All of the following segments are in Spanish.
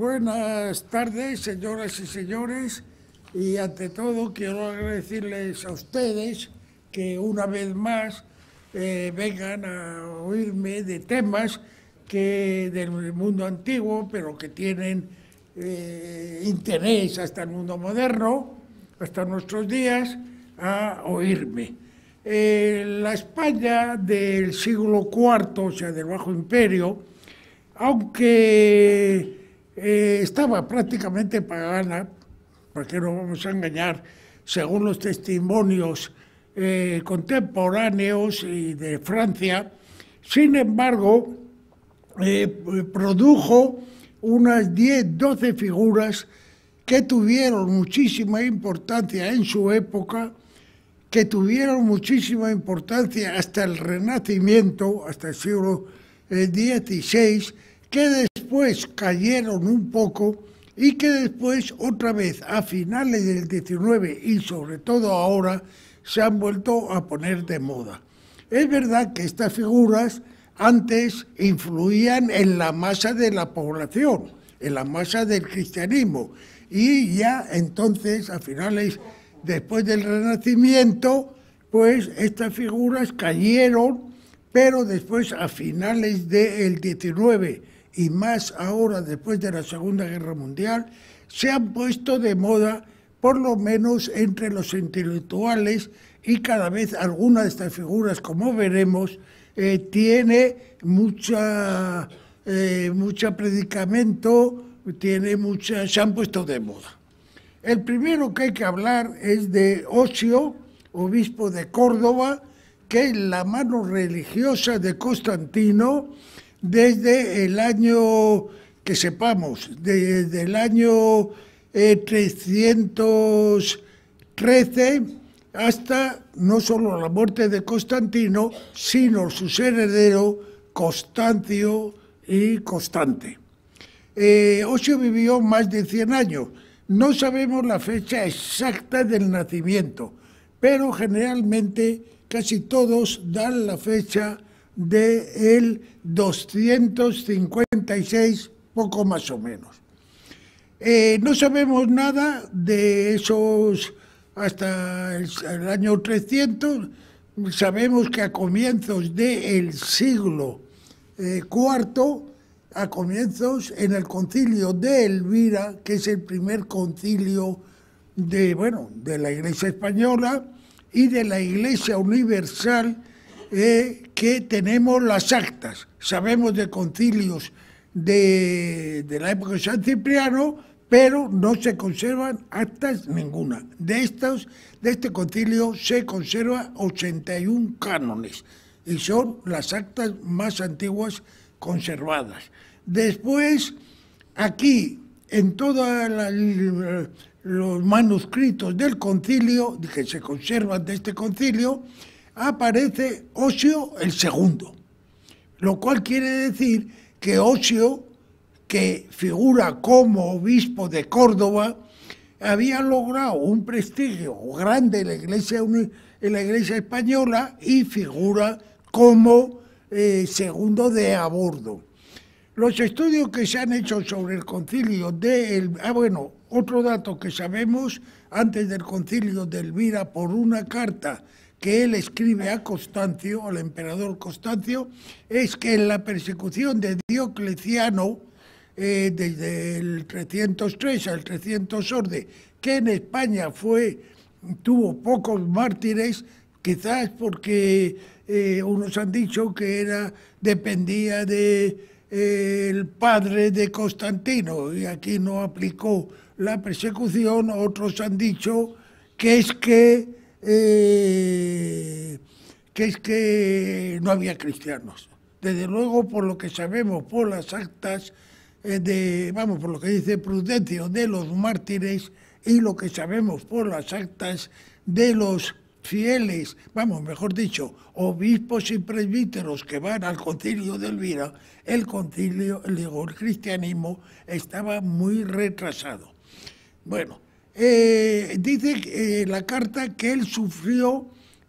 Buenas tardes, señoras y señores, y ante todo quiero agradecerles a ustedes que una vez más vengan a oírme de temas que del mundo antiguo, pero que tienen interés hasta el mundo moderno, hasta nuestros días, a oírme. La España del siglo IV, o sea, del Bajo Imperio, aunque estaba prácticamente pagana, ¿para qué nos vamos a engañar? Según los testimonios contemporáneos y de Francia, sin embargo, produjo unas 10, 12 figuras que tuvieron muchísima importancia en su época, que tuvieron muchísima importancia hasta el Renacimiento, hasta el siglo XVI, que después cayeron un poco y que después otra vez a finales del XIX y sobre todo ahora se han vuelto a poner de moda. Es verdad que estas figuras antes influían en la masa de la población, en la masa del cristianismo, y ya entonces a finales, después del Renacimiento, pues estas figuras cayeron, pero después a finales del XIX y más ahora después de la Segunda Guerra Mundial, se han puesto de moda, por lo menos entre los intelectuales, y cada vez alguna de estas figuras, como veremos, tiene mucha predicamento, se han puesto de moda. El primero que hay que hablar es de Osio, obispo de Córdoba, que es la mano religiosa de Constantino desde el año, que sepamos, desde el año 313 hasta no solo la muerte de Constantino, sino sus herederos Constancio y Constante. Osio vivió más de 100 años. No sabemos la fecha exacta del nacimiento, pero generalmente casi todos dan la fecha del 256, poco más o menos. No sabemos nada de esos hasta el año 300. Sabemos que a comienzos del siglo IV, a comienzos en el concilio de Elvira, que es el primer concilio de la Iglesia española y de la Iglesia universal, que tenemos las actas. Sabemos de concilios de la época de San Cipriano, pero no se conservan actas ninguna. De este concilio se conservan 81 cánones y son las actas más antiguas conservadas. Después, aquí, en todos los manuscritos del concilio, que se conservan de este concilio, aparece Osio el segundo, lo cual quiere decir que Osio, que figura como obispo de Córdoba, había logrado un prestigio grande en la Iglesia española y figura como segundo de a bordo. Los estudios que se han hecho sobre el concilio otro dato que sabemos antes del concilio de Elvira, por una carta que él escribe a Constancio, al emperador Constancio, es que en la persecución de Diocleciano, desde el 303 al 311, que en España tuvo pocos mártires, quizás porque unos han dicho que dependía del padre de Constantino y aquí no aplicó la persecución. Otros han dicho que es que no había cristianos. Desde luego, por lo que sabemos, por las actas por lo que dice Prudencio de los mártires y lo que sabemos por las actas de los fieles, mejor dicho, obispos y presbíteros que van al concilio de Elvira, el cristianismo estaba muy retrasado. Dice la carta que él sufrió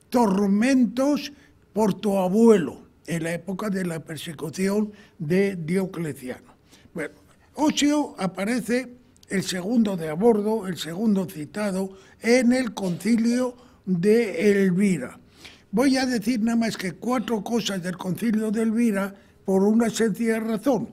tormentos por tu abuelo en la época de la persecución de Diocleciano. Osio aparece el segundo de a bordo, el segundo citado, en el concilio de Elvira. Voy a decir nada más que 4 cosas del concilio de Elvira por una sencilla razón,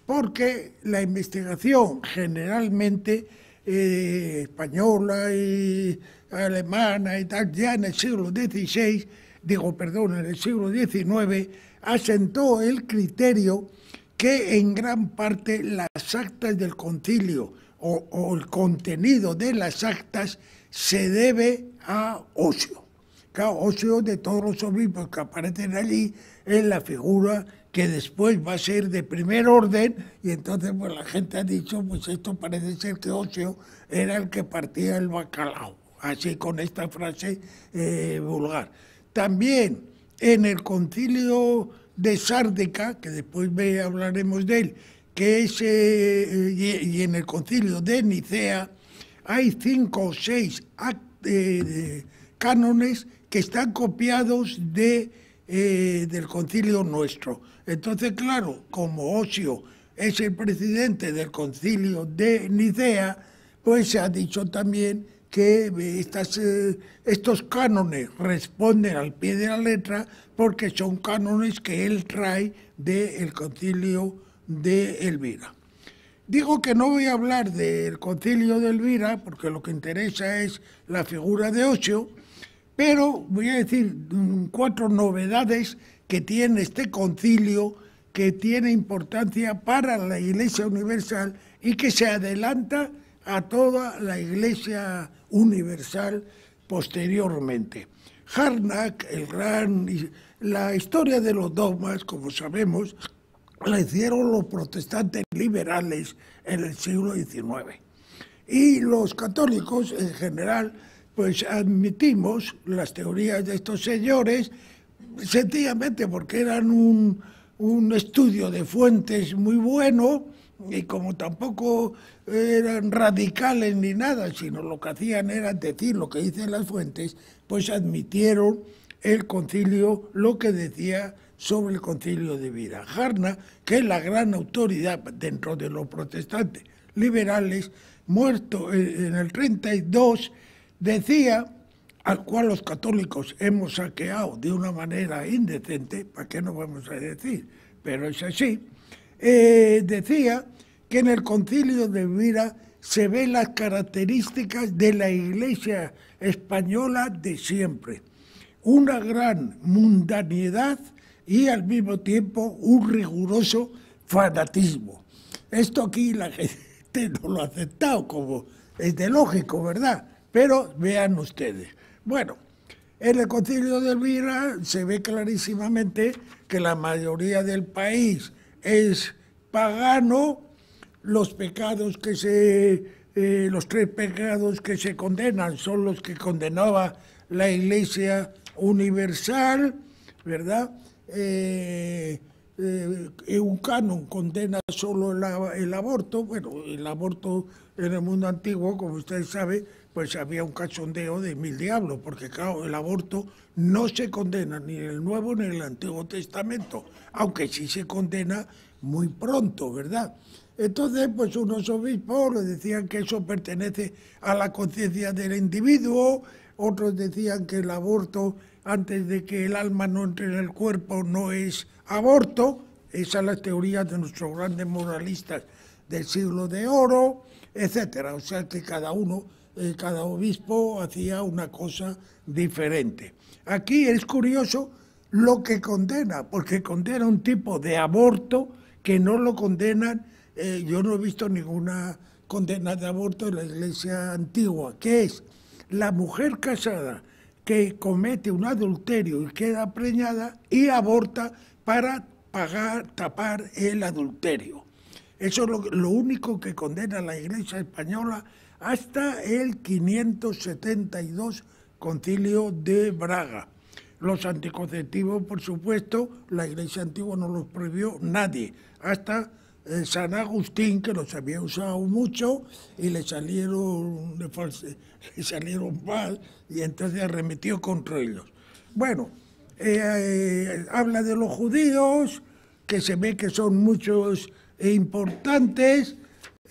porque la investigación generalmente española y alemana y tal, ya en el siglo XVI, en el siglo XIX, asentó el criterio que en gran parte las actas del concilio o el contenido de las actas se debe a Osio. Claro, Osio, de todos los obispos que aparecen allí, es la figura que después va a ser de primer orden, y entonces pues la gente ha dicho, pues esto parece ser que Osio era el que partía el bacalao, así con esta frase vulgar. También en el concilio de Sárdica, que después hablaremos de él, que es, y en el concilio de Nicea, hay 5 o 6 cánones que están copiados del concilio nuestro. Entonces, claro, como Osio es el presidente del concilio de Nicea, pues se ha dicho también que estos cánones responden al pie de la letra porque son cánones que él trae del concilio de Elvira. Digo que no voy a hablar del concilio de Elvira porque lo que interesa es la figura de Osio, pero voy a decir 4 novedades que tiene este concilio, que tiene importancia para la Iglesia Universal y que se adelanta a toda la Iglesia Universal posteriormente. Harnack, la historia de los dogmas, como sabemos, la hicieron los protestantes liberales en el siglo XIX. Y los católicos, en general, pues admitimos las teorías de estos señores sencillamente porque eran un estudio de fuentes muy bueno, y como tampoco eran radicales ni nada, sino lo que hacían era decir lo que dicen las fuentes, pues admitieron el concilio, lo que decía sobre el concilio de Elvira. Harnack, que es la gran autoridad dentro de los protestantes liberales, muerto en el 32, decía, al cual los católicos hemos saqueado de una manera indecente, ¿para qué no vamos a decir? Pero es así, decía que en el concilio de Elvira se ven las características de la Iglesia española de siempre. Una gran mundanidad y al mismo tiempo un riguroso fanatismo. Esto aquí la gente no lo ha aceptado, como es de lógico, ¿verdad? Pero vean ustedes. Bueno, en el concilio de Elvira se ve clarísimamente que la mayoría del país es pagano. Los 3 pecados que se condenan son los que condenaba la Iglesia Universal, ¿verdad? Un canon condena solo el aborto. Bueno, el aborto en el mundo antiguo, como ustedes saben, pues había un cachondeo de 1000 diablos, porque claro, el aborto no se condena ni en el Nuevo ni en el Antiguo Testamento, aunque sí se condena muy pronto, ¿verdad? Entonces, pues unos obispos le decían que eso pertenece a la conciencia del individuo, otros decían que el aborto, antes de que el alma no entre en el cuerpo, no es aborto. Esas son las teorías de nuestros grandes moralistas del siglo de oro, etcétera. O sea que cada obispo hacía una cosa diferente. Aquí es curioso lo que condena, porque condena un tipo de aborto que no lo condenan. Yo no he visto ninguna condena de aborto en la Iglesia antigua, que es la mujer casada que comete un adulterio y queda preñada y aborta para tapar el adulterio. Eso es lo único que condena la Iglesia española hasta el 572 Concilio de Braga. Los anticonceptivos, por supuesto, la Iglesia antigua no los prohibió nadie, hasta San Agustín, que los había usado mucho y le salieron mal, y entonces arremetió contra ellos. Bueno, habla de los judíos, que se ve que son muchos e importantes,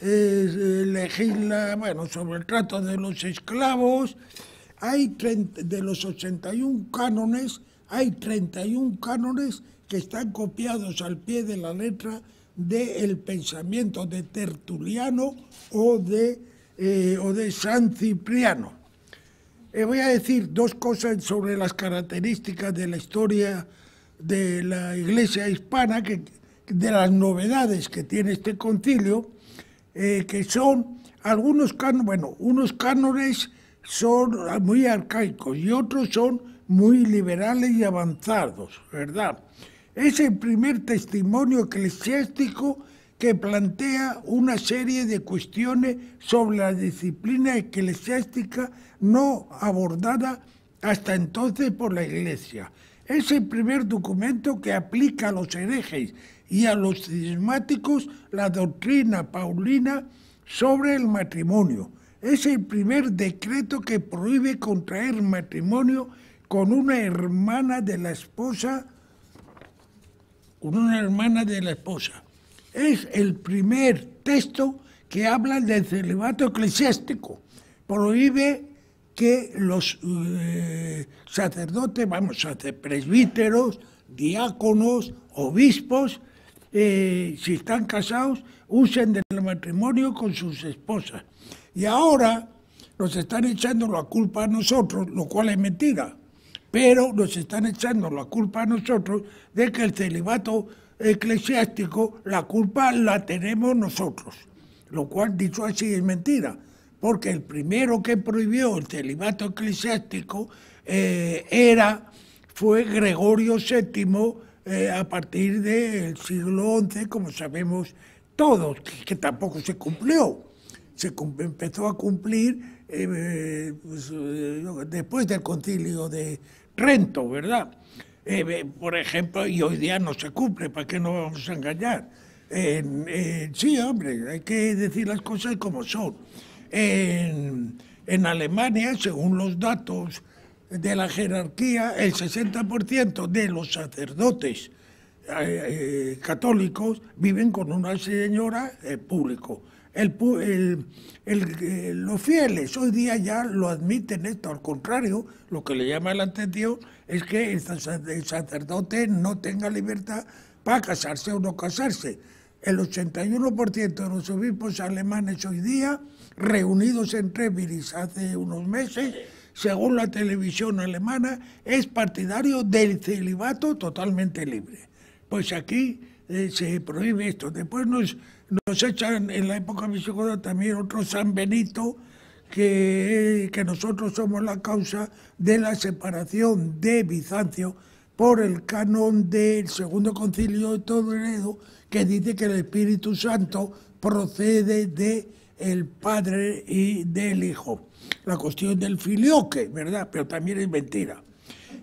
legisla, bueno, sobre el trato de los esclavos. De los 81 cánones, hay 31 cánones que están copiados al pie de la letra del pensamiento de Tertuliano o de San Cipriano. Voy a decir dos cosas sobre las características de la historia de la Iglesia hispana, de las novedades que tiene este concilio, que son algunos cánones, bueno, unos cánones son muy arcaicos y otros son muy liberales y avanzados, ¿verdad? Es el primer testimonio eclesiástico que plantea una serie de cuestiones sobre la disciplina eclesiástica no abordada hasta entonces por la Iglesia. Es el primer documento que aplica a los herejes y a los cismáticos la doctrina paulina sobre el matrimonio. Es el primer decreto que prohíbe contraer matrimonio con una hermana de la esposa. Es el primer texto que habla del celibato eclesiástico. Prohíbe que los sacerdotes, presbíteros, diáconos, obispos, si están casados, usen del matrimonio con sus esposas. Y ahora nos están echando la culpa a nosotros, lo cual es mentira, pero nos están echando la culpa a nosotros de que el celibato eclesiástico, la culpa la tenemos nosotros, lo cual, dicho así, es mentira, porque el primero que prohibió el celibato eclesiástico fue Gregorio VII a partir del siglo XI, como sabemos todos, que tampoco se cumplió. Empezó a cumplir después del concilio de Trento, ¿verdad? Por ejemplo, y hoy día no se cumple, ¿para qué nos vamos a engañar? Sí, hombre, hay que decir las cosas como son. En Alemania, según los datos de la jerarquía, el 60% de los sacerdotes católicos viven con una señora público. Los fieles hoy día ya lo admiten esto, al contrario, lo que le llama la atención es que el sacerdote no tenga libertad para casarse o no casarse. El 81% de los obispos alemanes hoy día, reunidos en Treviris hace unos meses, según la televisión alemana, es partidario del celibato totalmente libre. Pues aquí se prohíbe esto. Después nos echan en la época visigoda también otro San Benito, que nosotros somos la causa de la separación de Bizancio por el canon del Segundo Concilio de Toledo, que dice que el Espíritu Santo procede del Padre y del Hijo. La cuestión del filioque, ¿verdad? Pero también es mentira.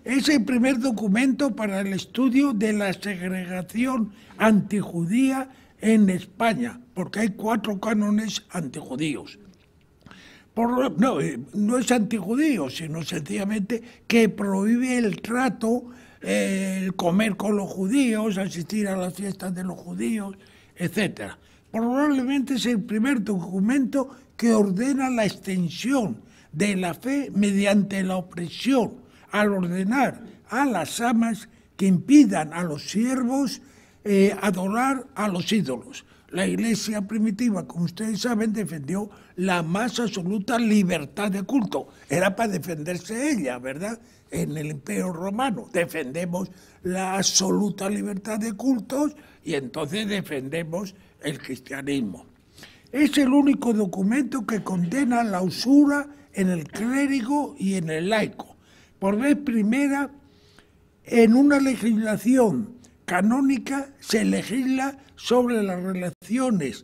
Es el primer documento para el estudio de la segregación antijudía en España, porque hay 4 cánones antijudíos. No es antijudío, sino sencillamente que prohíbe el trato, el comer con los judíos, asistir a las fiestas de los judíos, etc. Probablemente es el primer documento que ordena la extensión de la fe mediante la opresión, al ordenar a las amas que impidan a los siervos adorar a los ídolos. La Iglesia primitiva, como ustedes saben, defendió la más absoluta libertad de culto. Era para defenderse ella, ¿verdad? En el Imperio Romano defendemos la absoluta libertad de cultos y entonces defendemos el cristianismo. Es el único documento que condena la usura en el clérigo y en el laico. Por vez primera, en una legislación canónica se legisla sobre las relaciones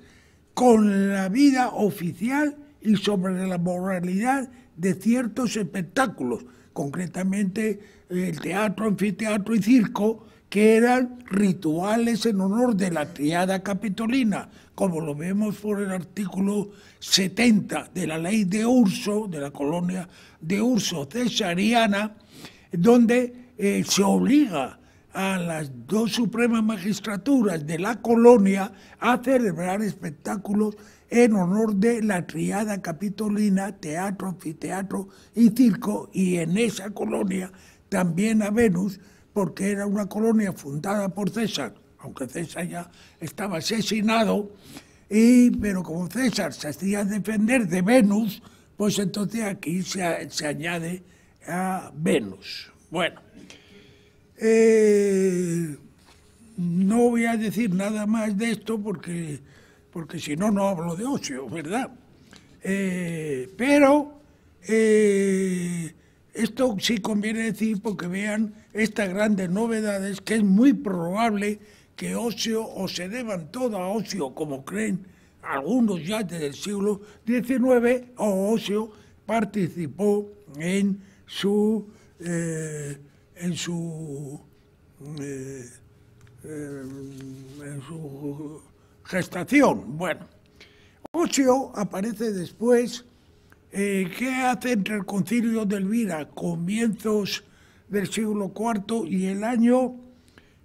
con la vida oficial y sobre la moralidad de ciertos espectáculos, concretamente el teatro, anfiteatro y circo, que eran rituales en honor de la triada capitolina, como lo vemos por el artículo 70 de la ley de Urso, de la colonia de Urso cesariana, donde se obliga a las dos supremas magistraturas de la colonia a celebrar espectáculos en honor de la triada capitolina, teatro, anfiteatro y circo, y en esa colonia también a Venus, porque era una colonia fundada por César, aunque César ya estaba asesinado, pero como César se hacía defender de Venus, pues entonces aquí se añade a Venus. Bueno, no voy a decir nada más de esto porque si no, no hablo de ocio, ¿verdad? Pero esto sí conviene decir porque vean estas grandes novedades, que es muy probable que Ocio, o se deban todo a Ocio, como creen algunos ya desde el siglo XIX, o Ocio participó en su gestación. Bueno, Ocio aparece después. ¿Qué hace entre el concilio de Elvira, comienzos del siglo IV, y el año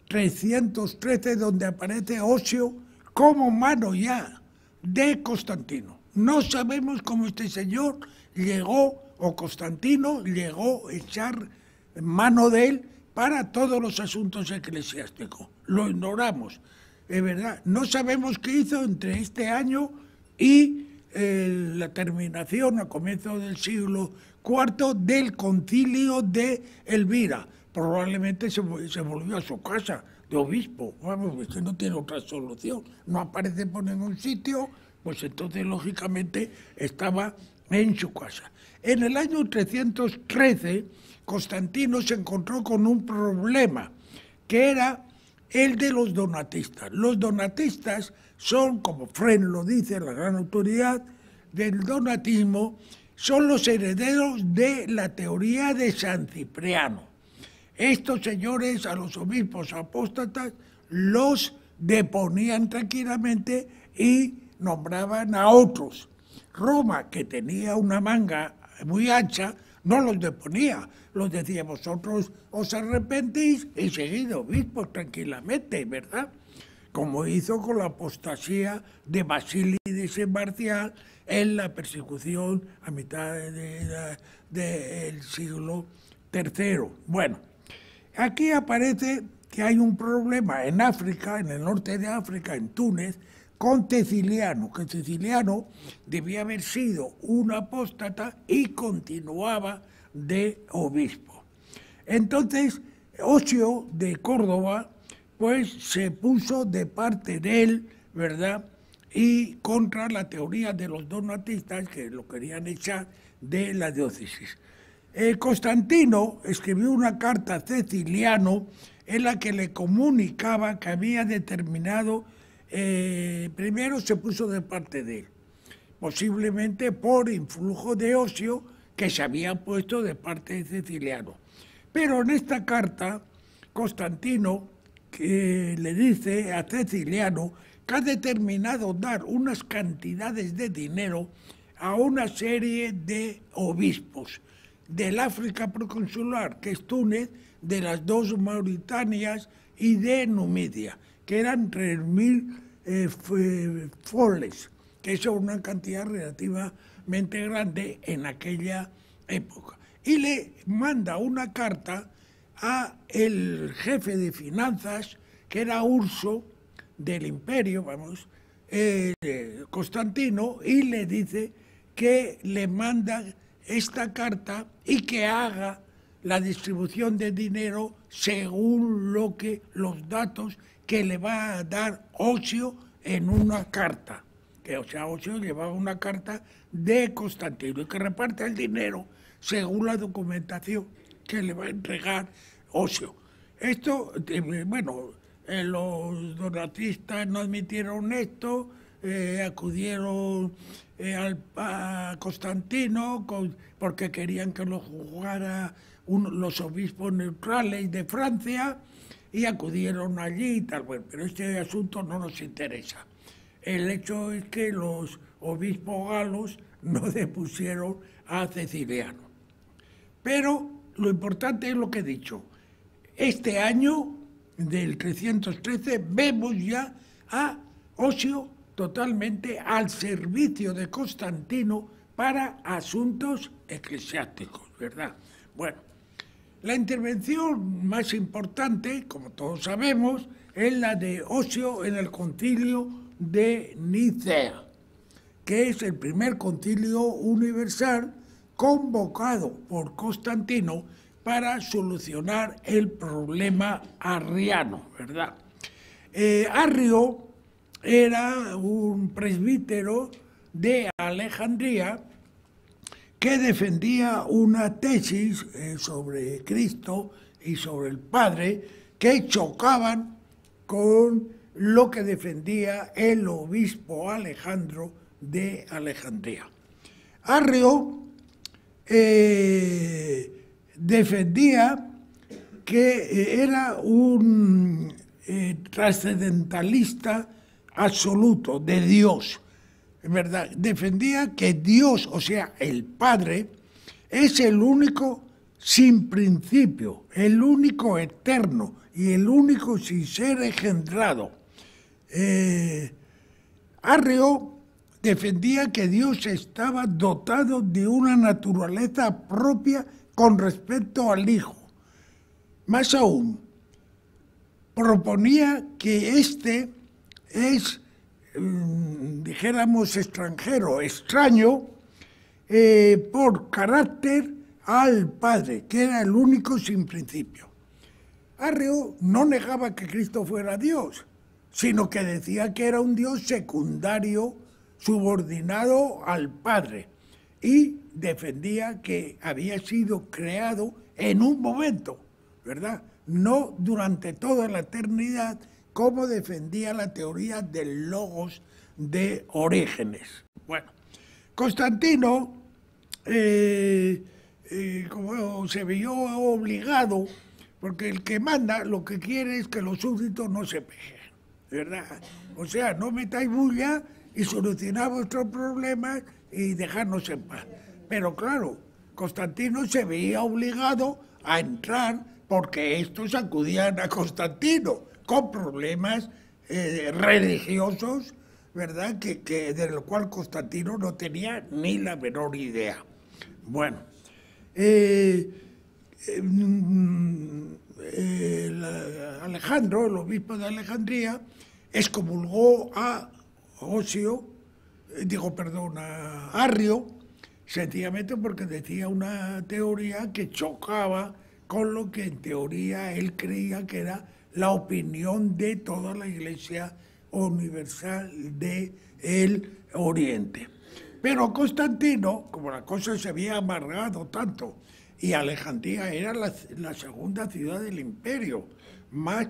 313, donde aparece Ocio como mano ya de Constantino? No sabemos cómo este señor llegó, o Constantino llegó a echar mano de él para todos los asuntos eclesiásticos. Lo ignoramos, es verdad. No sabemos qué hizo entre este año y la terminación, a comienzos del siglo IV, del concilio de Elvira. Probablemente se volvió a su casa de obispo. Vamos, que no tiene otra solución. No aparece por ningún sitio, pues entonces, lógicamente, estaba en su casa. En el año 313, Constantino se encontró con un problema, que era el de los donatistas. Los donatistas son, como Fren lo dice, la gran autoridad del donatismo, son los herederos de la teoría de San Cipriano. Estos señores, a los obispos apóstatas, los deponían tranquilamente y nombraban a otros. Roma, que tenía una manga muy ancha, no los deponía, los decía: vosotros os arrepentís y seguid obispos tranquilamente, ¿verdad? Como hizo con la apostasía de Basílides en Marcial en la persecución a mitad del siglo III. Bueno, aquí aparece que hay un problema en África, en el norte de África, en Túnez, con Ceciliano, que Ceciliano debía haber sido un apóstata y continuaba de obispo. Entonces, Ocio de Córdoba, pues se puso de parte de él, ¿verdad?, y contra la teoría de los donatistas, que lo querían echar de la diócesis. Constantino escribió una carta a Ceciliano en la que le comunicaba que había determinado, primero se puso de parte de él, posiblemente por influjo de Ocio, que se había puesto de parte de Ceciliano. Pero en esta carta, Constantino que le dice a Ceciliano que ha determinado dar unas cantidades de dinero a una serie de obispos del África proconsular, que es Túnez, de las dos Mauritanias y de Numidia, que eran 3.000 foles, que eso es una cantidad relativamente grande en aquella época. Y le manda una carta a el jefe de finanzas, que era Urso del imperio, Constantino, y le dice que le manda esta carta y que haga la distribución de dinero según los datos que le va a dar Ocio en una carta. Que, o sea, Ocio llevaba una carta de Constantino y que reparte el dinero según la documentación que le va a entregar Ocio. Esto, bueno, los donatistas no admitieron esto, acudieron a Constantino porque querían que lo juzgara los obispos neutrales de Francia, y acudieron allí y tal. Bueno, pero este asunto no nos interesa. El hecho es que los obispos galos no depusieron a Ceciliano. Pero lo importante es lo que he dicho. Este año del 313, vemos ya a Osio totalmente al servicio de Constantino para asuntos eclesiásticos, ¿verdad? Bueno, la intervención más importante, como todos sabemos, es la de Osio en el concilio de Nicea, que es el primer concilio universal convocado por Constantino para solucionar el problema arriano, ¿verdad? Arrio era un presbítero de Alejandría que defendía una tesis sobre Cristo y sobre el Padre que chocaban con lo que defendía el obispo Alejandro de Alejandría. Arrio defendía que era un trascendentalista absoluto de Dios, ¿verdad? Defendía que Dios, o sea, el Padre, es el único sin principio, el único eterno y el único sin ser engendrado. Arrio defendía que Dios estaba dotado de una naturaleza propia con respecto al Hijo. Más aún, proponía que este es, dijéramos, extranjero, extraño, por carácter al Padre, que era el único sin principio. Arrio no negaba que Cristo fuera Dios, sino que decía que era un Dios secundario, subordinado al Padre, y defendía que había sido creado en un momento, ¿verdad? No durante toda la eternidad, como defendía la teoría del Logos de Orígenes. Bueno, Constantino, como se vio obligado, porque el que manda lo que quiere es que los súbditos no se peguen, ¿verdad? O sea, no metáis bulla y solucionar vuestros problemas y dejarnos en paz. Pero claro, Constantino se veía obligado a entrar porque estos acudían a Constantino con problemas religiosos, ¿verdad? De lo cual Constantino no tenía ni la menor idea. Bueno, Alejandro, el obispo de Alejandría, excomulgó a a Arrio, sencillamente porque decía una teoría que chocaba con lo que en teoría él creía que era la opinión de toda la Iglesia universal del Oriente. Pero Constantino, como la cosa se había amargado tanto, y Alejandría era la segunda ciudad del imperio,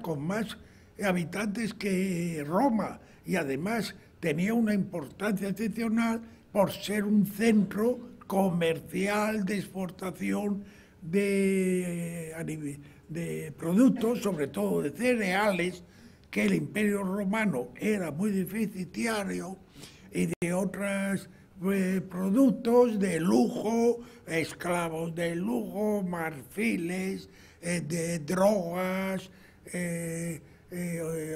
con más habitantes que Roma, y además tenía una importancia excepcional por ser un centro comercial de exportación de productos, sobre todo de cereales, que el Imperio Romano era muy deficitario, y de otros productos de lujo, esclavos de lujo, marfiles, de drogas,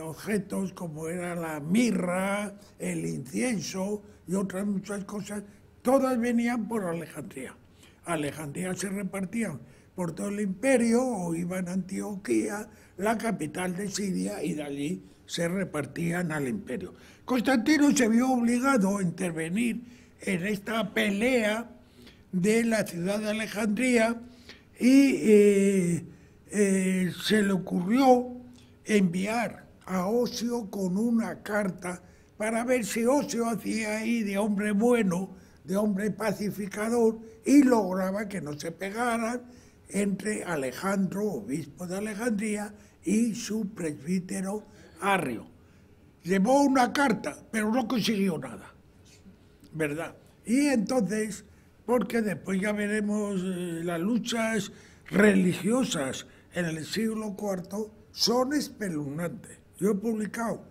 objetos como era la mirra, el incienso y otras muchas cosas, todas venían por Alejandría. Alejandría se repartían por todo el imperio o iban a Antioquía, la capital de Siria, y de allí se repartían al imperio. Constantino se vio obligado a intervenir en esta pelea de la ciudad de Alejandría y se le ocurrió enviar a Osio con una carta para ver si Osio hacía ahí de hombre bueno, de hombre pacificador, y lograba que no se pegaran entre Alejandro, obispo de Alejandría, y su presbítero Arrio. Llevó una carta, pero no consiguió nada, ¿verdad? Y entonces, porque después ya veremos las luchas religiosas en el siglo IV son espeluznantes. Yo he publicado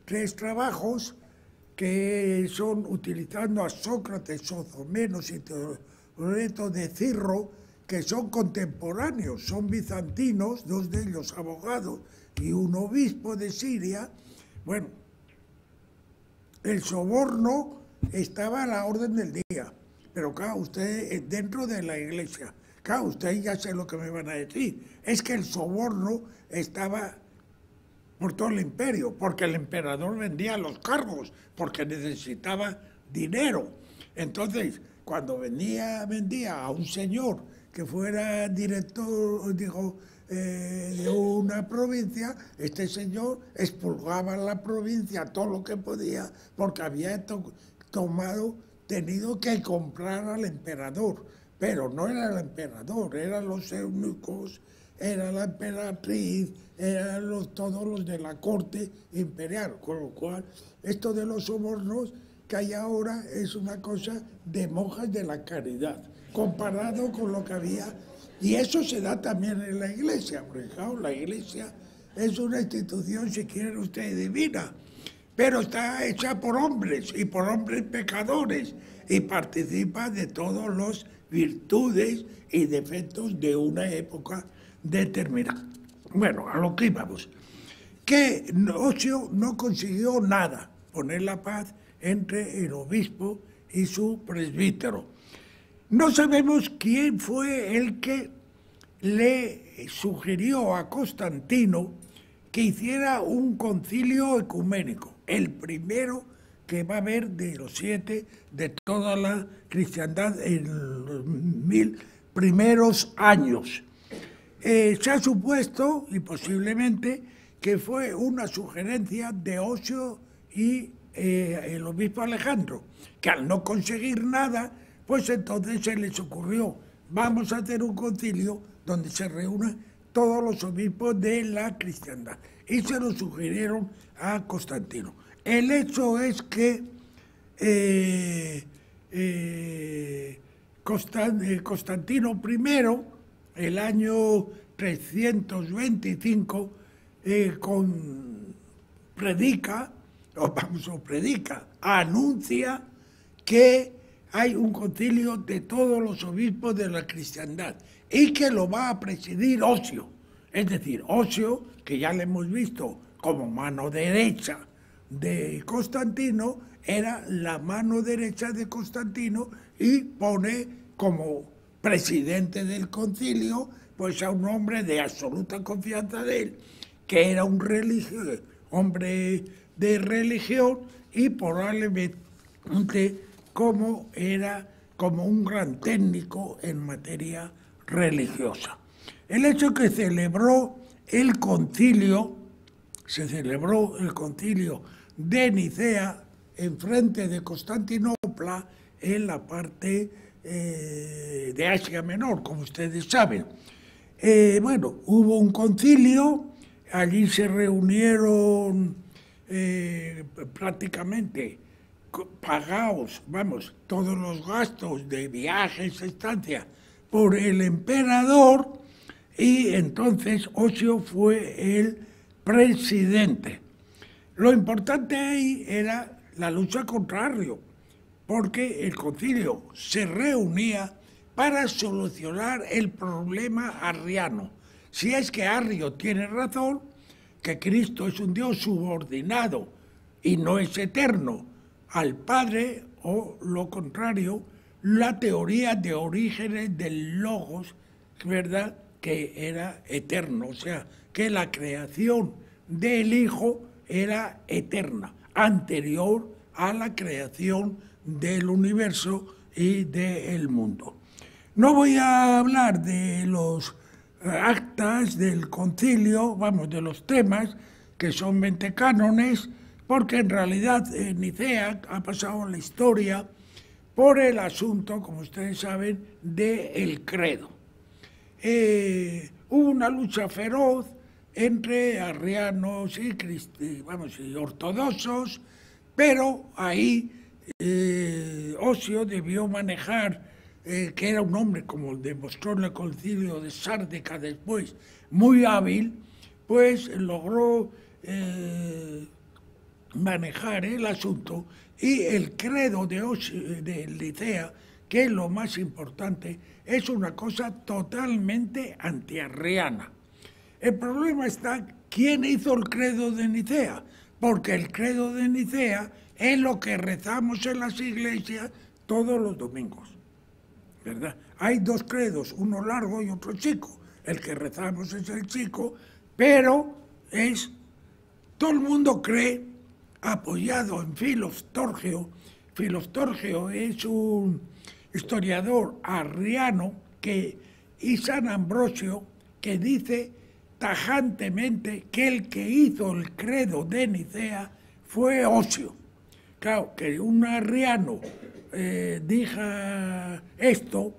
3 trabajos que son utilizando a Sócrates, Sozomenos y Teodoreto de Cirro, que son contemporáneos, son bizantinos, 2 de ellos abogados, y un obispo de Siria, bueno, el soborno estaba a la orden del día, pero claro, usted dentro de la iglesia, claro, usted ya sé lo que me van a decir, es que el soborno estaba por todo el imperio, porque el emperador vendía los cargos, porque necesitaba dinero. Entonces, cuando vendía a un señor que fuera director, digo, de una provincia, este señor expurgaba la provincia todo lo que podía, porque había tenido que comprar al emperador, pero no era el emperador, eran los eunucos, era la emperatriz, eran todos los de la corte imperial, con lo cual esto de los sobornos que hay ahora es una cosa de monjas de la caridad, comparado con lo que había, y eso se da también en la iglesia, porque claro, la iglesia es una institución, si quieren ustedes, divina, pero está hecha por hombres y por hombres pecadores y participa de todas las virtudes y defectos de una época determinada. Bueno, a lo que íbamos, que Osio no consiguió nada, poner la paz entre el obispo y su presbítero. No sabemos quién fue el que le sugirió a Constantino que hiciera un concilio ecuménico, el primero que va a haber de los 7 de toda la cristiandad en los 1000 primeros años. Se ha supuesto, y posiblemente, que fue una sugerencia de Osio y el obispo Alejandro, que al no conseguir nada, pues entonces se les ocurrió, vamos a hacer un concilio donde se reúnan todos los obispos de la cristiandad. Y se lo sugirieron a Constantino. El hecho es que Constantino I, el año 325, anuncia que hay un concilio de todos los obispos de la cristiandad y que lo va a presidir Osio. Es decir, Osio, que ya le hemos visto como mano derecha de Constantino, era la mano derecha de Constantino y pone como presidente del concilio pues a un hombre de absoluta confianza de él, que era un hombre de religión y probablemente como un gran técnico en materia religiosa. El hecho que se celebró el concilio de Nicea en frente de Constantinopla, en la parte de Asia Menor, como ustedes saben. Hubo un concilio, allí se reunieron prácticamente pagados, todos los gastos de viajes, estancia, por el emperador, y entonces Osio fue el presidente. Lo importante ahí era la lucha contra Arrio, porque el concilio se reunía para solucionar el problema arriano. Si es que Arrio tiene razón, que Cristo es un Dios subordinado y no es eterno al Padre, o lo contrario, la teoría de orígenes del Logos, ¿verdad?, que era eterno, o sea, que la creación del Hijo era eterna, anterior a la creación del universo y del mundo. No voy a hablar de los actas del concilio, de los temas, que son 20 cánones, porque en realidad Nicea ha pasado la historia por el asunto, como ustedes saben, del credo. Hubo una lucha feroz entre arrianos y ortodoxos, pero ahí Osio debió manejar, que era un hombre, como demostró en el concilio de Sárdica después, muy hábil, pues logró manejar el asunto, y el credo de Nicea, que es lo más importante, es una cosa totalmente antiarriana. El problema está ¿quién hizo el credo de Nicea? Porque el credo de Nicea es lo que rezamos en las iglesias todos los domingos, ¿verdad? Hay dos credos, uno largo y otro chico. El que rezamos es el chico, pero todo el mundo cree, apoyado en Filostorgio. Filostorgio es un historiador arriano y San Ambrosio, que dice tajantemente que el que hizo el credo de Nicea fue Osio. Claro, que un arriano diga esto,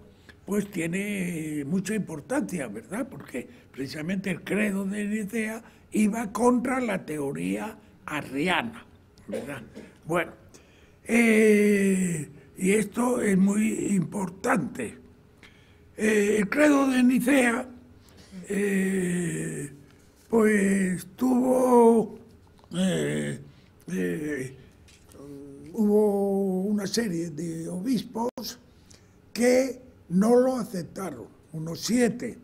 pues tiene mucha importancia, ¿verdad? Porque precisamente el credo de Nicea iba contra la teoría arriana, ¿verdad? Bueno, y esto es muy importante. El credo de Nicea, pues hubo una serie de obispos que no lo aceptaron, unos 7,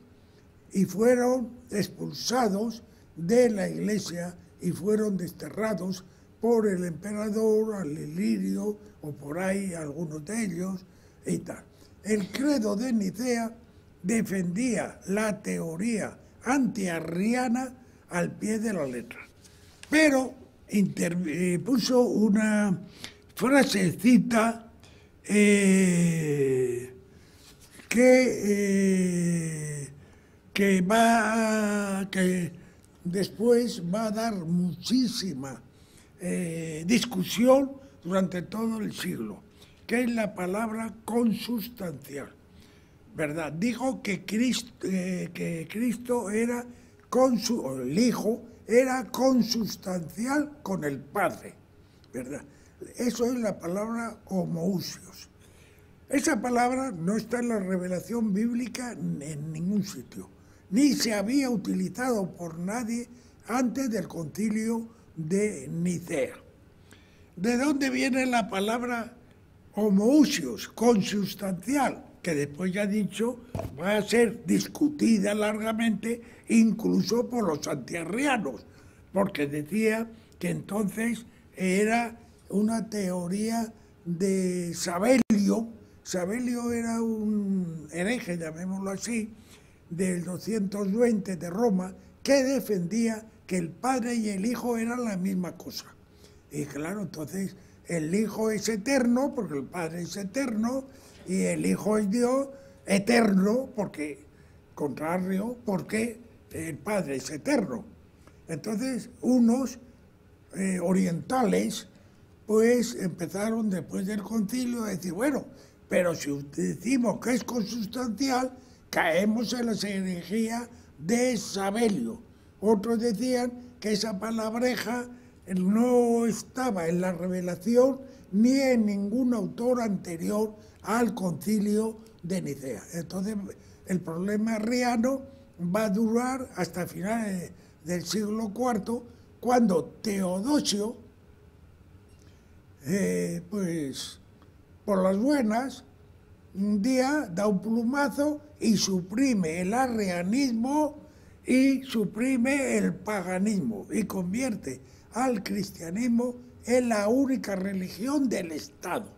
y fueron expulsados de la iglesia y fueron desterrados por el emperador, al Ilirio, o por ahí algunos de ellos, y tal. El credo de Nicea defendía la teoría antiarriana al pie de la letra, pero puso una frasecita que después va a dar muchísima discusión durante todo el siglo, que es la palabra consustancial, ¿verdad? Dijo que Cristo era el Hijo era consustancial con el Padre, ¿verdad? Eso es la palabra homoousios. Esa palabra no está en la revelación bíblica en ningún sitio, ni se había utilizado por nadie antes del concilio de Nicea. ¿De dónde viene la palabra homoousios, consustancial? Que después ya he dicho, va a ser discutida largamente, incluso por los antiarrianos, porque decía que entonces era una teoría de Sabelio. Sabelio era un hereje, llamémoslo así, del 220 de Roma, que defendía que el Padre y el Hijo eran la misma cosa. Y claro, entonces el Hijo es eterno, porque el Padre es eterno, y el Hijo es Dios eterno, porque el Padre es eterno. Entonces, unos orientales, pues empezaron después del concilio a decir, bueno, pero si decimos que es consustancial, caemos en la herejía de Sabelio. Otros decían que esa palabreja no estaba en la revelación ni en ningún autor anterior al concilio de Nicea. Entonces, el problema arriano va a durar hasta finales del siglo IV, cuando Teodosio, pues por las buenas, un día da un plumazo y suprime el arrianismo y suprime el paganismo y convierte al cristianismo en la única religión del Estado.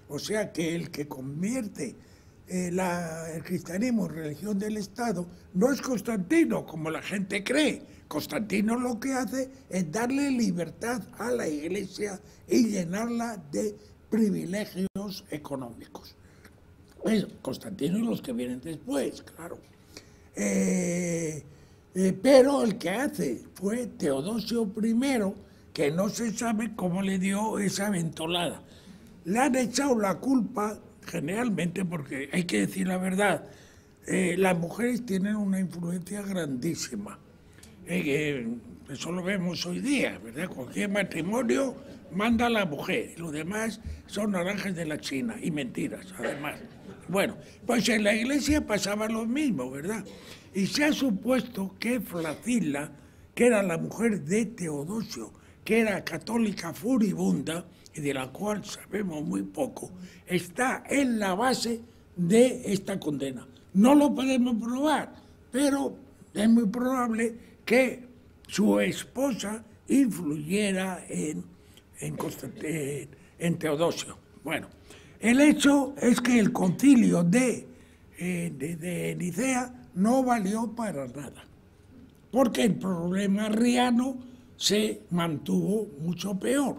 O sea que el que convierte el cristianismo en religión del Estado no es Constantino, como la gente cree. Constantino lo que hace es darle libertad a la Iglesia y llenarla de privilegios económicos. Constantino y los que vienen después, claro. Pero el que hace fue Teodosio I, que no se sabe cómo le dio esa ventolada. Le han echado la culpa, generalmente, porque hay que decir la verdad, las mujeres tienen una influencia grandísima. Eso lo vemos hoy día, ¿verdad? Cualquier matrimonio manda a la mujer, y los demás son naranjas de la China, y mentiras, además. Bueno, pues en la Iglesia pasaba lo mismo, ¿verdad? Y se ha supuesto que Flacila, que era la mujer de Teodosio, que era católica furibunda, y de la cual sabemos muy poco, está en la base de esta condena. No lo podemos probar, pero es muy probable que su esposa influyera en Teodosio. Bueno, el hecho es que el concilio de Nicea no valió para nada, porque el problema arriano se mantuvo mucho peor.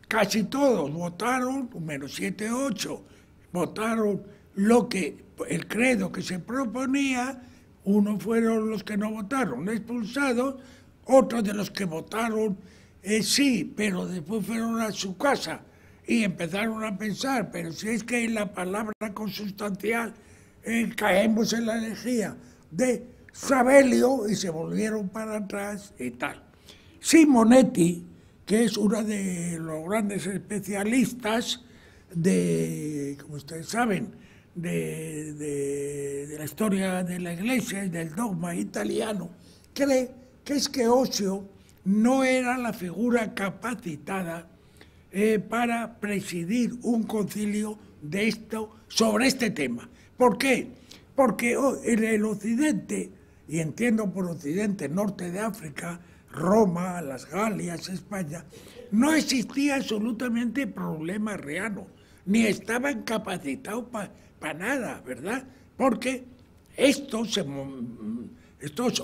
Casi todos votaron, menos 7, 8, votaron el credo que se proponía. Unos fueron los que no votaron, expulsados, otros de los que votaron sí, pero después fueron a su casa y empezaron a pensar, pero si es que en la palabra consustancial caemos en la herejía de Sabelio, y se volvieron para atrás y tal. Simonetti, que es uno de los grandes especialistas como ustedes saben, de la historia de la Iglesia y del dogma italiano, cree que Osio no era la figura capacitada para presidir un concilio sobre este tema. ¿Por qué? Porque en el Occidente, y entiendo por Occidente, norte de África, Roma, las Galias, España, no existía absolutamente problema arriano, ni estaban capacitados para nada, ¿verdad? Porque estos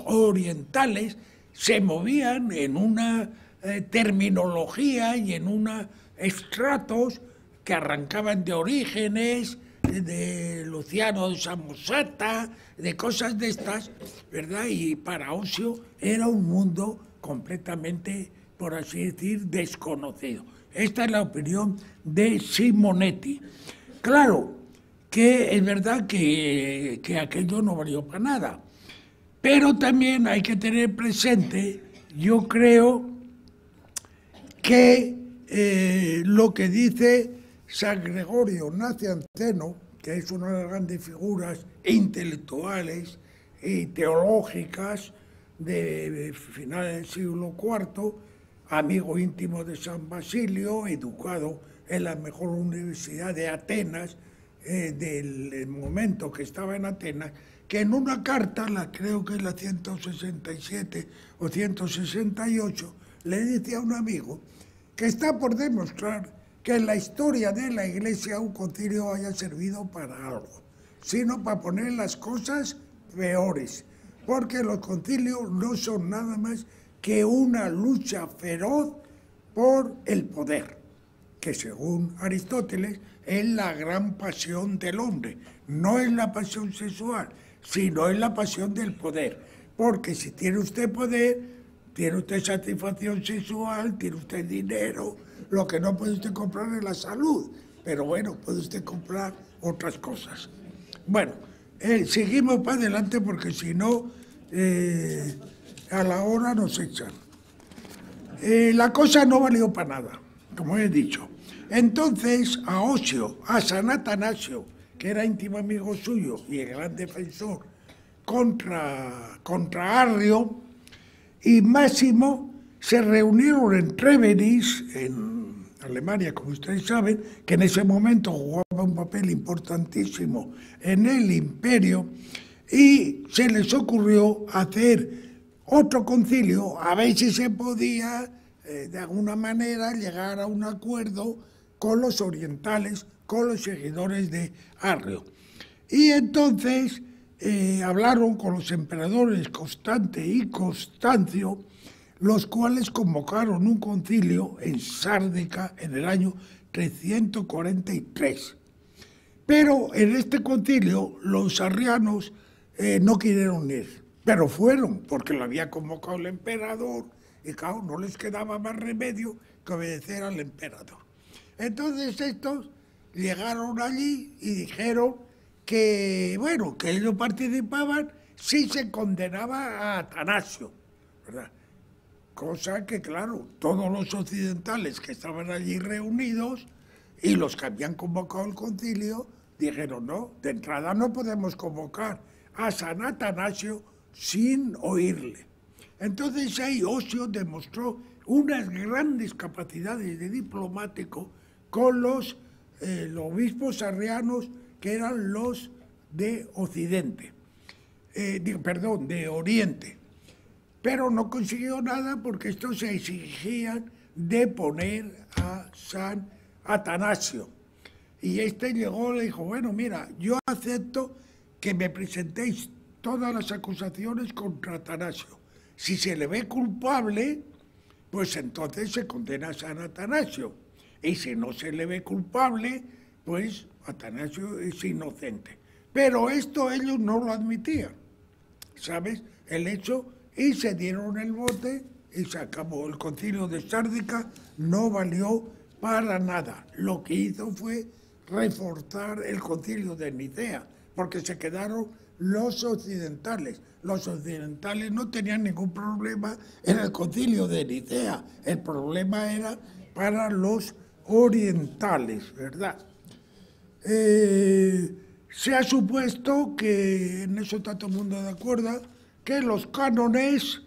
orientales se movían en una terminología y en unos estratos que arrancaban de Orígenes, de Luciano de Samosata, de cosas de estas, ¿verdad? Y para Osio era un mundo completamente, por así decir, desconocido. Esta es la opinión de Simonetti. Claro, que es verdad que aquello no valió para nada, pero también hay que tener presente, yo creo, que lo que dice San Gregorio Nacianceno, que es una de las grandes figuras intelectuales y teológicas de finales del siglo IV, amigo íntimo de San Basilio, educado en la mejor universidad de Atenas, del momento que estaba en Atenas, que en una carta, creo que es la 167 o 168, le dice a un amigo que está por demostrar que en la historia de la Iglesia un concilio haya servido para algo, sino para poner las cosas peores, porque los concilios no son nada más que una lucha feroz por el poder, que según Aristóteles es la gran pasión del hombre. No es la pasión sexual, sino es la pasión del poder. Porque si tiene usted poder, tiene usted satisfacción sexual, tiene usted dinero, lo que no puede usted comprar es la salud. Pero bueno, puede usted comprar otras cosas. Bueno, seguimos para adelante porque si no, a la hora nos echan. La cosa no valió para nada, como he dicho. Entonces, a Osio, a San Atanasio, que era íntimo amigo suyo y el gran defensor contra Arrio, y Máximo se reunieron en Treveris, en Alemania, como ustedes saben, que en ese momento jugaba un papel importantísimo en el imperio, y se les ocurrió hacer otro concilio, a ver si se podía, de alguna manera, llegar a un acuerdo con los orientales, con los seguidores de Arrio. Y entonces hablaron con los emperadores Constante y Constancio, los cuales convocaron un concilio en Sárdica en el año 343. Pero en este concilio los arrianos no quisieron ir, pero fueron porque lo había convocado el emperador y claro, no les quedaba más remedio que obedecer al emperador. Entonces estos llegaron allí y dijeron que, bueno, que ellos participaban si se condenaba a Atanasio, ¿verdad? Cosa que, claro, todos los occidentales que estaban allí reunidos y los que habían convocado el concilio dijeron, no, de entrada no podemos convocar a San Atanasio sin oírle. Entonces ahí Osio demostró unas grandes capacidades de diplomático con los obispos arrianos que eran los de Occidente, de Oriente. pero no consiguió nada porque estos se exigían de poner a San Atanasio. Y este llegó y le dijo, bueno, mira, yo acepto que me presentéis todas las acusaciones contra Atanasio. Si se le ve culpable, pues entonces se condena a San Atanasio. Y si no se le ve culpable, pues Atanasio es inocente. Pero esto ellos no lo admitían, ¿sabes? El hecho, y se dieron el bote y se acabó. El concilio de Sárdica no valió para nada. Lo que hizo fue reforzar el concilio de Nicea, porque se quedaron los occidentales. Los occidentales no tenían ningún problema en el concilio de Nicea. El problema era para los orientales, ¿verdad? Se ha supuesto que, en eso está todo el mundo de acuerdo, que los cánones,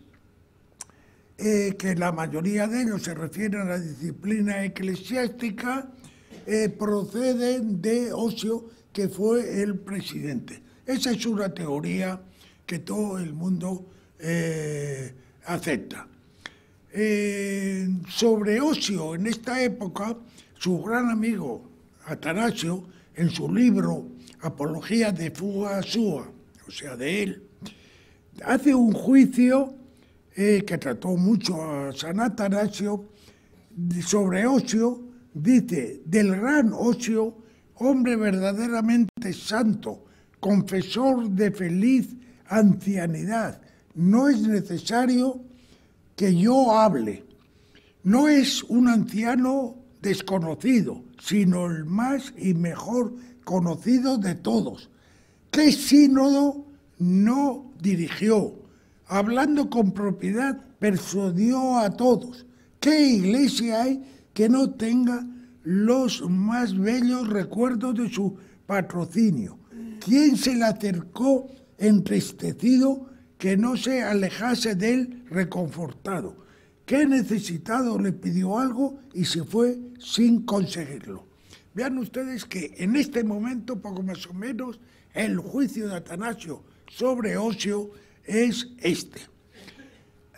que la mayoría de ellos se refieren a la disciplina eclesiástica, proceden de Osio, que fue el presidente. Esa es una teoría que todo el mundo acepta. Sobre Osio, en esta época, su gran amigo Atanasio, en su libro Apología de Fuga Sua, o sea, de él, hace un juicio que trató mucho a San Atanasio sobre Osio. Dice, del gran Osio, hombre verdaderamente santo, confesor de feliz ancianidad, no es necesario que yo hable. No es un anciano desconocido, sino el más y mejor conocido de todos. ¿Qué sínodo no dirigió? Hablando con propiedad, persuadió a todos. ¿Qué iglesia hay que no tenga los más bellos recuerdos de su patrocinio? ¿Quién se le acercó entristecido que no se alejase de él reconfortado? ¿Qué necesitado le pidió algo y se fue sin conseguirlo? Vean ustedes que en este momento, poco más o menos, el juicio de Atanasio sobre Osio es este.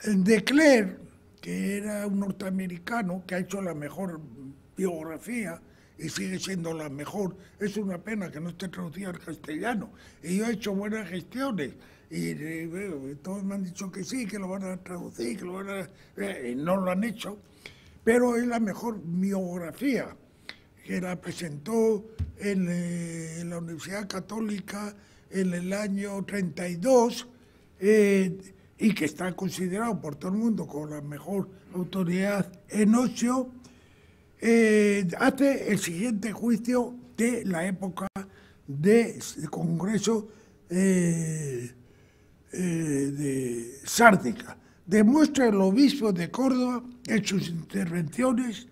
De Clerc, que era un norteamericano que ha hecho la mejor biografía y sigue siendo la mejor, es una pena que no esté traducida al castellano, y yo he hecho buenas gestiones, y todos me han dicho que sí, que lo van a traducir, que lo van a... no lo han hecho, pero es la mejor biografía, que la presentó en la Universidad Católica en el año 32, y que está considerado por todo el mundo como la mejor autoridad en Osio. Hace el siguiente juicio de la época del Congreso de Sárdica. Demuestra el obispo de Córdoba en sus intervenciones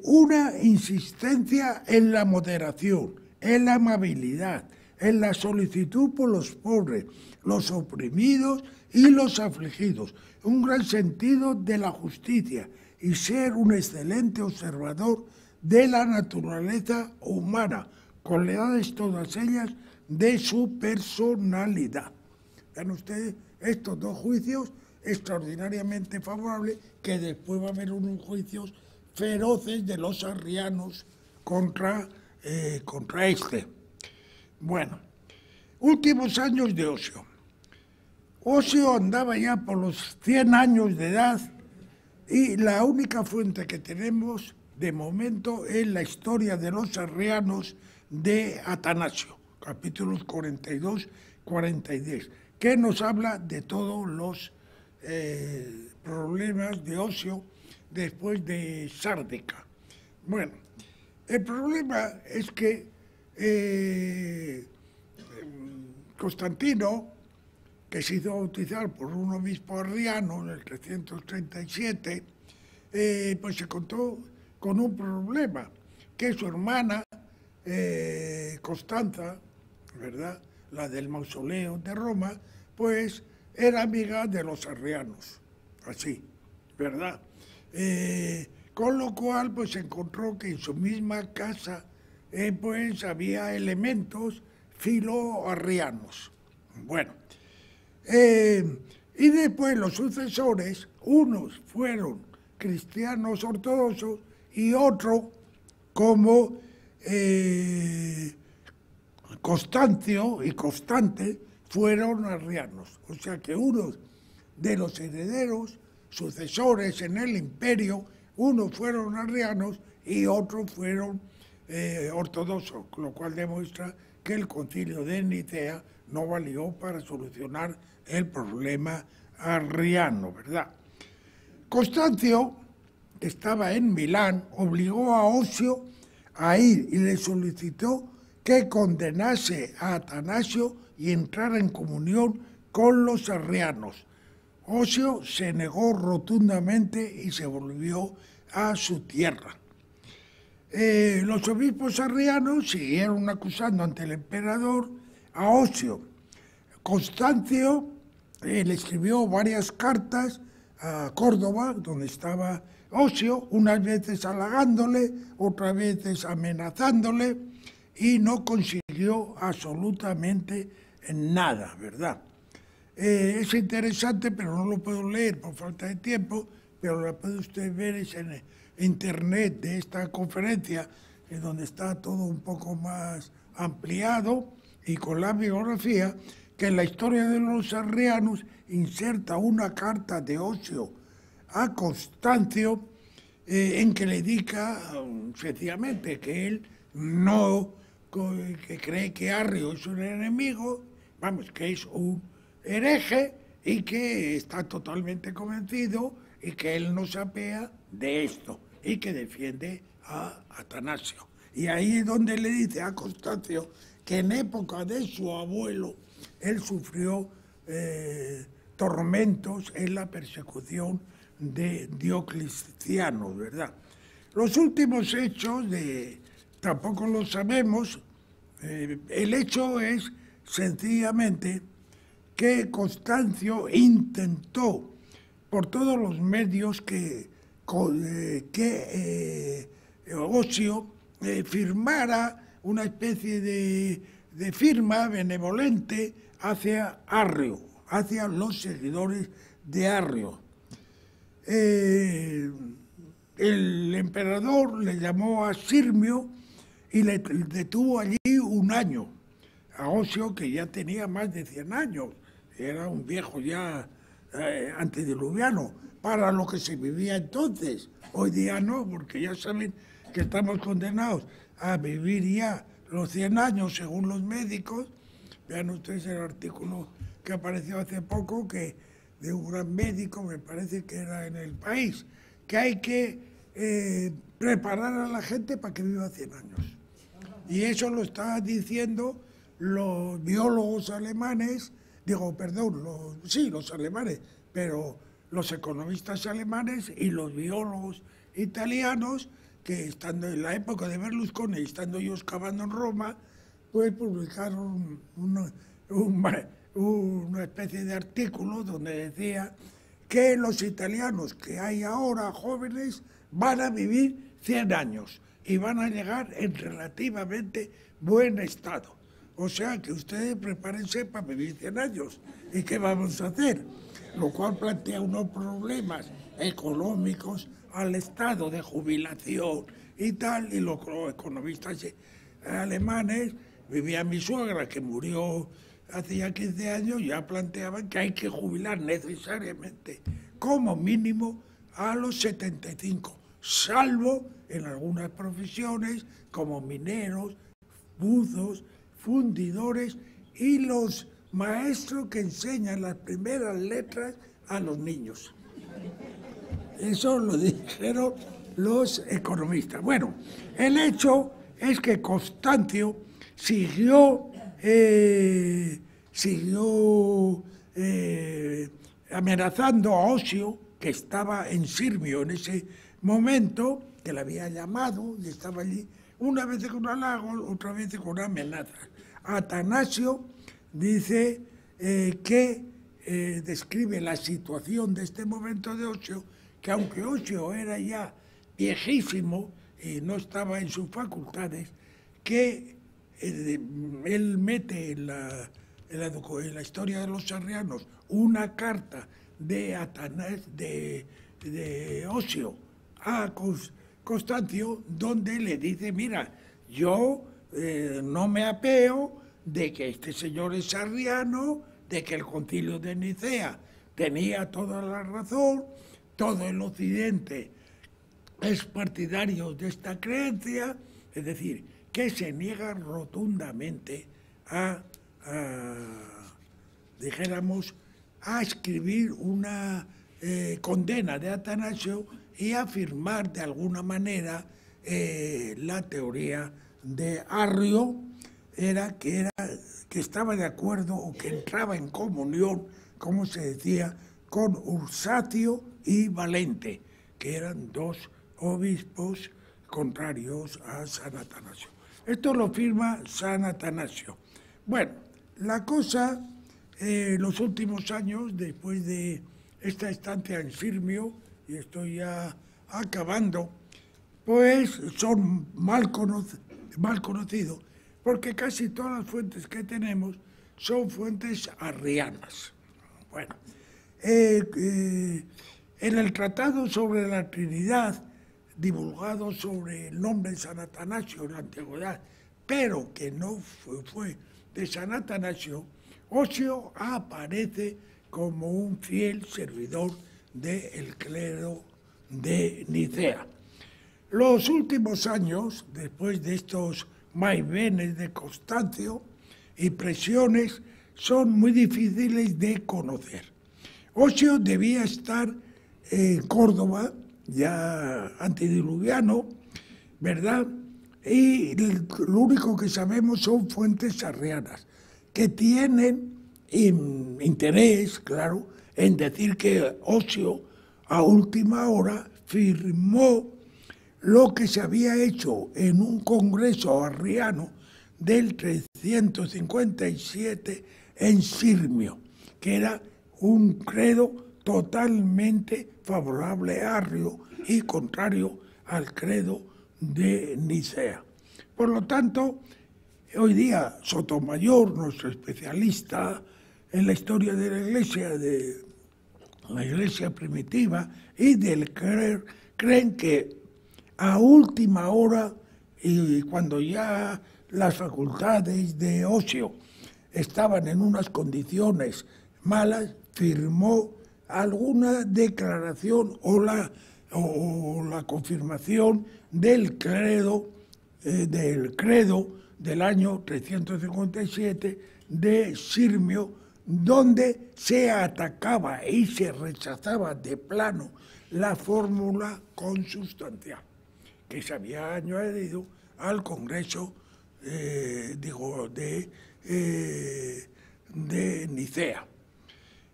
una insistencia en la moderación, en la amabilidad, en la solicitud por los pobres, los oprimidos y los afligidos, un gran sentido de la justicia y ser un excelente observador de la naturaleza humana, cualidades todas ellas de su personalidad. Vean ustedes estos dos juicios extraordinariamente favorables, que después va a haber unos juicios feroces de los arrianos contra este. Bueno, últimos años de Osio. Osio andaba ya por los 100 años de edad y la única fuente que tenemos de momento es la historia de los arrianos de Atanasio, capítulos 42, 43, que nos habla de todos los problemas de Osio después de Sárdica. Bueno, el problema es que Constantino, que se hizo bautizar por un obispo arriano en el 337, pues se encontró con un problema, que su hermana Constanza, ¿verdad?, la del mausoleo de Roma, pues era amiga de los arrianos, así, ¿verdad? Con lo cual, pues se encontró que en su misma casa, pues había elementos filoarrianos. Bueno, Y después los sucesores, unos fueron cristianos ortodoxos y otros como Constancio y Constante fueron arrianos. O sea que unos de los herederos, sucesores en el imperio, unos fueron arrianos y otros fueron ortodoxos, lo cual demuestra que el concilio de Nicea no valió para solucionar el problema arriano, ¿verdad? Constancio, que estaba en Milán, obligó a Osio a ir y le solicitó que condenase a Atanasio y entrara en comunión con los arrianos. Osio se negó rotundamente y se volvió a su tierra. Los obispos arrianos siguieron acusando ante el emperador a Osio. Constancio le escribió varias cartas a Córdoba, donde estaba Osio, unas veces halagándole, otras veces amenazándole, y no consiguió absolutamente nada, ¿verdad? Es interesante, pero no lo puedo leer por falta de tiempo, pero la puede usted ver en internet de esta conferencia, donde está todo un poco más ampliado y con la biografía, que en la historia de los arrianos inserta una carta de Osio a Constancio en que le indica sencillamente que él no, que cree que Arrio es un enemigo, vamos, que es un hereje y que está totalmente convencido y que él no se apea de esto y que defiende a Atanasio. Y ahí es donde le dice a Constancio que en época de su abuelo él sufrió tormentos en la persecución de Diocleciano, ¿verdad? Los últimos hechos tampoco lo sabemos. El hecho es sencillamente que Constancio intentó por todos los medios que Osio firmara una especie de firma benevolente hacia Arrio, hacia los seguidores de Arrio. El emperador le llamó a Sirmio y le detuvo allí un año. A Osio, que ya tenía más de 100 años, era un viejo ya antediluviano, para lo que se vivía entonces. Hoy día no, porque ya saben que estamos condenados a vivir ya los 100 años según los médicos. Vean ustedes el artículo que apareció hace poco, que de un gran médico, me parece que era en El País, que hay que preparar a la gente para que viva 100 años. Y eso lo está diciendo los biólogos alemanes, los alemanes, pero los economistas alemanes y los biólogos italianos, que estando en la época de Berlusconi, estando ellos cavando en Roma, pues publicaron una especie de artículo donde decía que los italianos que hay ahora, jóvenes, van a vivir 100 años y van a llegar en relativamente buen estado. O sea que ustedes prepárense para vivir 100 años. ¿Y qué vamos a hacer? Lo cual plantea unos problemas económicos al estado de jubilación y tal, y los economistas alemanes, vivía mi suegra que murió hace ya 15 años, ya planteaban que hay que jubilar necesariamente, como mínimo, a los 75, salvo en algunas profesiones como mineros, buzos, fundidores y los maestros que enseñan las primeras letras a los niños. Eso lo dijeron los economistas. Bueno, el hecho es que Constancio siguió amenazando a Osio, que estaba en Sirmio en ese momento, que le había llamado y estaba allí, una vez con un halago, otra vez con una amenaza. Atanasio dice que describe la situación de este momento de Osio, que aunque Osio era ya viejísimo y no estaba en sus facultades, que él mete en la en la historia de los arrianos una carta de Osio a Constancio, donde le dice, mira, yo no me apeo de que este señor es arriano, de que el concilio de Nicea tenía toda la razón, todo el occidente es partidario de esta creencia, es decir, que se niega rotundamente dijéramos, a escribir una condena de Atanasio y afirmar de alguna manera la teoría de Arrio, que estaba de acuerdo o que entraba en comunión, como se decía, con Ursatio y Valente, que eran dos obispos contrarios a San Atanasio. Esto lo firma San Atanasio. Bueno, la cosa, los últimos años, después de esta estancia en Sirmio, y estoy ya acabando, pues son mal conocidos, porque casi todas las fuentes que tenemos son fuentes arrianas. Bueno, en el Tratado sobre la Trinidad, divulgado sobre el nombre de San Atanasio en la antigüedad, pero que no fue de San Atanasio, Osio aparece como un fiel servidor del clero de Nicea. Los últimos años, después de estos vaivenes de Constancio y presiones, son muy difíciles de conocer. Osio debía estar en Córdoba, ya antediluviano, ¿verdad? Y lo único que sabemos son fuentes arrianas, que tienen interés, claro, en decir que Osio a última hora firmó lo que se había hecho en un congreso arriano del 357 en Sirmio, que era un credo totalmente favorable a Arrio y contrario al credo de Nicea. Por lo tanto, hoy día Sotomayor, nuestro especialista en la historia de la Iglesia primitiva y del creer, creen que a última hora y cuando ya las facultades de Osio estaban en unas condiciones malas, firmó alguna declaración o la confirmación del credo del año 357 de Sirmio, donde se atacaba y se rechazaba de plano la fórmula consubstancial que se había añadido al Congreso de Nicea.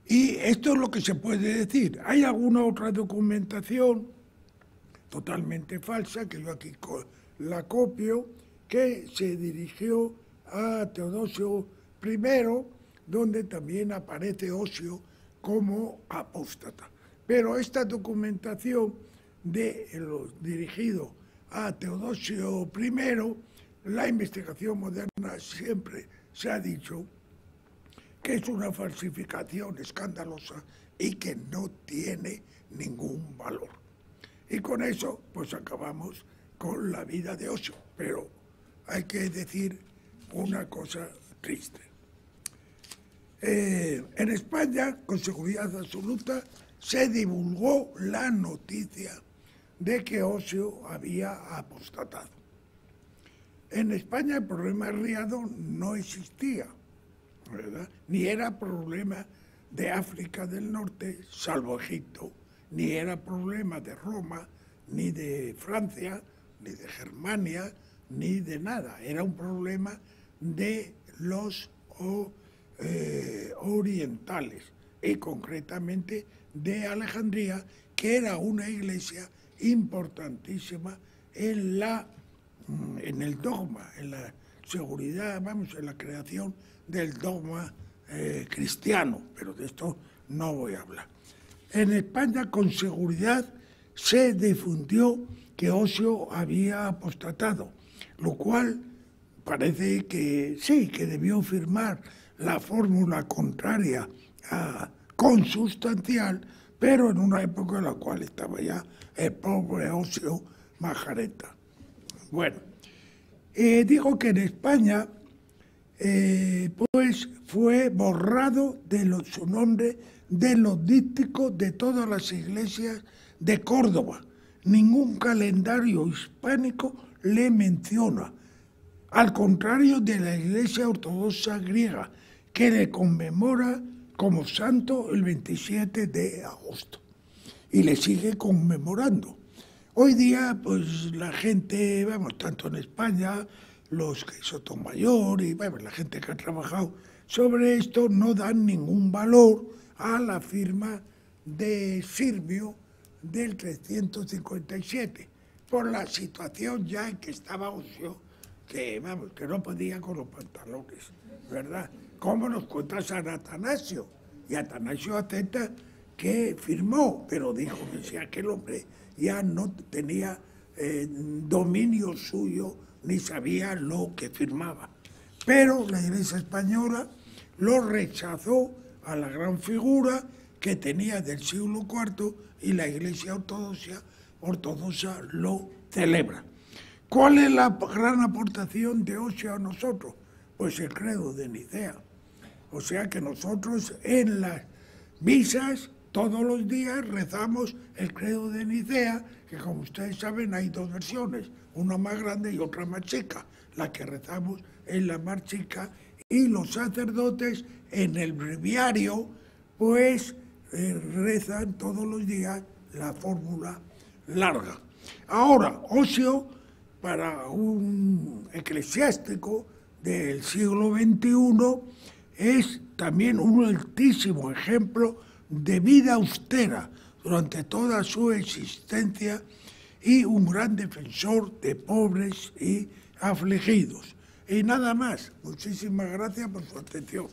Y esto es lo que se puede decir. Hay alguna otra documentación totalmente falsa, que yo aquí la copio, que se dirigió a Teodosio I, donde también aparece Osio como apóstata. Pero esta documentación dirigido a Teodosio I, la investigación moderna siempre se ha dicho que es una falsificación escandalosa y que no tiene ningún valor. Y con eso, pues acabamos con la vida de Osio. Pero hay que decir una cosa triste. En España, con seguridad absoluta, se divulgó la noticia de que Osio había apostatado. En España el problema arriano no existía, ¿verdad? Ni era problema de África del Norte, salvo Egipto, ni era problema de Roma, ni de Francia, ni de Germania, ni de nada. Era un problema de los orientales, y concretamente de Alejandría, que era una iglesia importantísima en el dogma, en la seguridad, en la creación del dogma cristiano, pero de esto no voy a hablar. En España, con seguridad, se difundió que Osio había apostatado, lo cual parece que sí, que debió firmar la fórmula contraria a consustancial, pero en una época en la cual estaba ya el pobre Ocio Majareta. Bueno, digo que en España pues fue borrado su nombre de los dípticos de todas las iglesias de Córdoba. Ningún calendario hispánico le menciona, al contrario de la Iglesia Ortodoxa griega, que le conmemora como santo el 27 de agosto y le sigue conmemorando. Hoy día, pues la gente, vamos, tanto en España, los que Sotomayor y la gente que ha trabajado sobre esto no dan ningún valor a la firma de Sirmio del 357, por la situación ya en que estaba Ocio, que no podía con los pantalones, ¿verdad? ¿Cómo nos cuenta San Atanasio? Y Atanasio acepta que firmó, pero dijo que si aquel hombre ya no tenía dominio suyo, ni sabía lo que firmaba. Pero la Iglesia española lo rechazó a la gran figura que tenía del siglo IV y la Iglesia ortodoxa lo celebra. ¿Cuál es la gran aportación de Ocio a nosotros? Pues el credo de Nicea. O sea que nosotros en las misas todos los días rezamos el credo de Nicea, que como ustedes saben hay dos versiones, una más grande y otra más chica. La que rezamos es la más chica y los sacerdotes en el breviario pues rezan todos los días la fórmula larga. Ahora, Ocio, para un eclesiástico del siglo XXI, es también un altísimo ejemplo de vida austera durante toda su existencia y un gran defensor de pobres y afligidos. Y nada más. Muchísimas gracias por su atención.